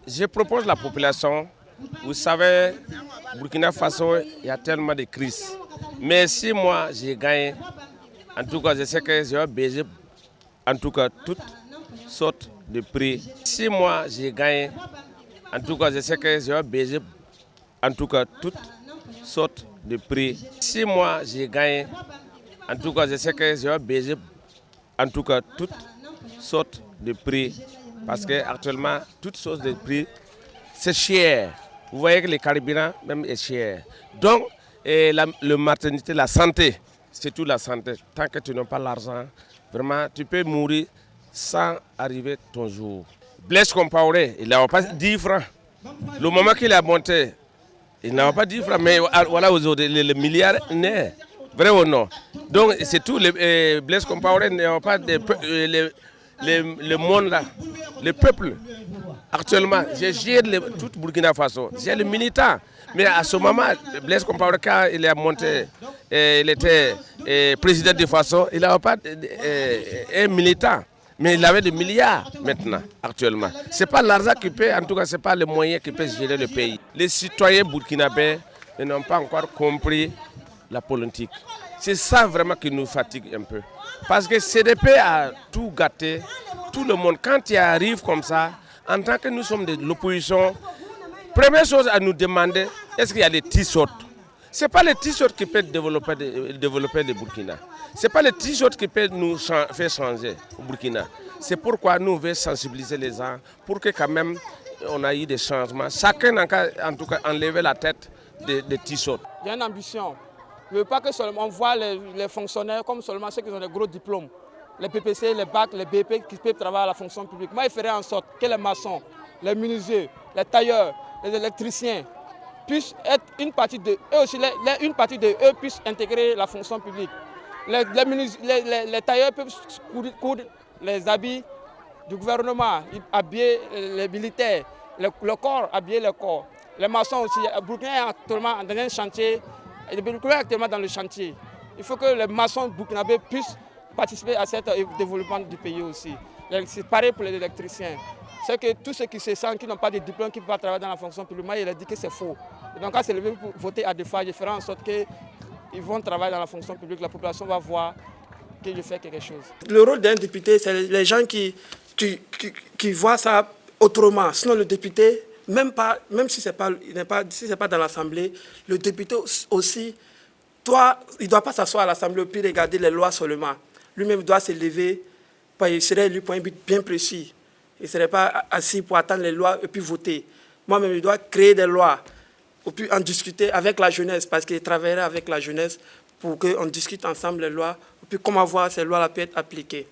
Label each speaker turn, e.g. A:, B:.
A: Je propose à la population, vous savez, Burkina Faso, il y a tellement de crises. Mais si moi j'ai gagné, en tout cas je sais que je vais baiser en tout cas toutes sortes de prix. Si moi j'ai gagné, en tout cas je sais que je vais baiser en tout cas toutes sortes de prix. Si moi j'ai gagné, en tout cas je sais que je vais baiser en tout cas toutes sortes de prix. Parce qu'actuellement, toutes sortes de prix, c'est cher. Vous voyez que les carburants même est cher. Donc, le maternité, la santé, c'est tout la santé. Tant que tu n'as pas l'argent, vraiment, tu peux mourir sans arriver ton jour. Blaise Compaoré, il n'a pas 10 francs. Le moment qu'il a monté, il n'a pas 10 francs, mais voilà aujourd'hui, les milliardaires. Vrai ou non? Donc, c'est tout. Blaise Compaoré n'a pas le monde là, le peuple. Actuellement, j'ai géré tout Burkina Faso. J'ai le militant. Mais à ce moment, Blaise Compaoré, quand il a monté, il était président de Faso, il n'avait pas un militant. Mais il avait des milliards maintenant, actuellement. Ce n'est pas l'argent qui peut, en tout cas, ce n'est pas le moyen qui peut gérer le pays. Les citoyens burkinabés n'ont pas encore compris la politique. C'est ça vraiment qui nous fatigue un peu. Parce que CDP a tout gâté, tout le monde. Quand il arrive comme ça, en tant que nous sommes de l'opposition, première chose à nous demander, est-ce qu'il y a des t-shirts? Ce n'est pas les t-shirts qui peuvent développer le Burkina. Ce n'est pas les t-shirts qui peuvent nous faire changer au Burkina. C'est pourquoi nous voulons sensibiliser les gens pour que quand même on a eu des changements. Chacun en tout cas enlever la tête des t-shirts.
B: Il y a une ambition. Je ne veux pas que seulement on voit les fonctionnaires comme seulement ceux qui ont des gros diplômes. Les PPC, les BAC, les BP qui peuvent travailler à la fonction publique. Moi, il ferait en sorte que les maçons, les menuisiers, les tailleurs, les électriciens puissent être une partie de eux aussi, une partie de eux puissent intégrer la fonction publique. Les tailleurs peuvent coudre les habits du gouvernement, habiller les militaires, le corps, habiller le corps. Les maçons aussi. Burkina est actuellement dans un chantier. Le Burkina est actuellement dans le chantier. Il faut que les maçons burkinabés puissent participer à ce développement du pays aussi. C'est pareil pour les électriciens. C'est que tous ceux qui se sentent, qui n'ont pas de diplôme, qui ne peuvent pas travailler dans la fonction publique, moi, il a dit que c'est faux. Et donc, quand c'est levé pour voter à des fois, je ferai en sorte qu'ils vont travailler dans la fonction publique. La population va voir que je fais quelque chose.
C: Le rôle d'un député, c'est les gens qui voient ça autrement. Sinon, le député, même si ce n'est pas dans l'Assemblée, le député aussi, il ne doit pas s'asseoir à l'Assemblée puis regarder les lois seulement. Lui-même doit se lever, il serait lui pour un but bien précis. Il ne serait pas assis pour attendre les lois et puis voter. Moi-même, je dois créer des lois, et puis en discuter avec la jeunesse, parce qu'il travaillerait avec la jeunesse pour qu'on discute ensemble les lois, et puis comment voir ces lois-là peuvent être appliquées.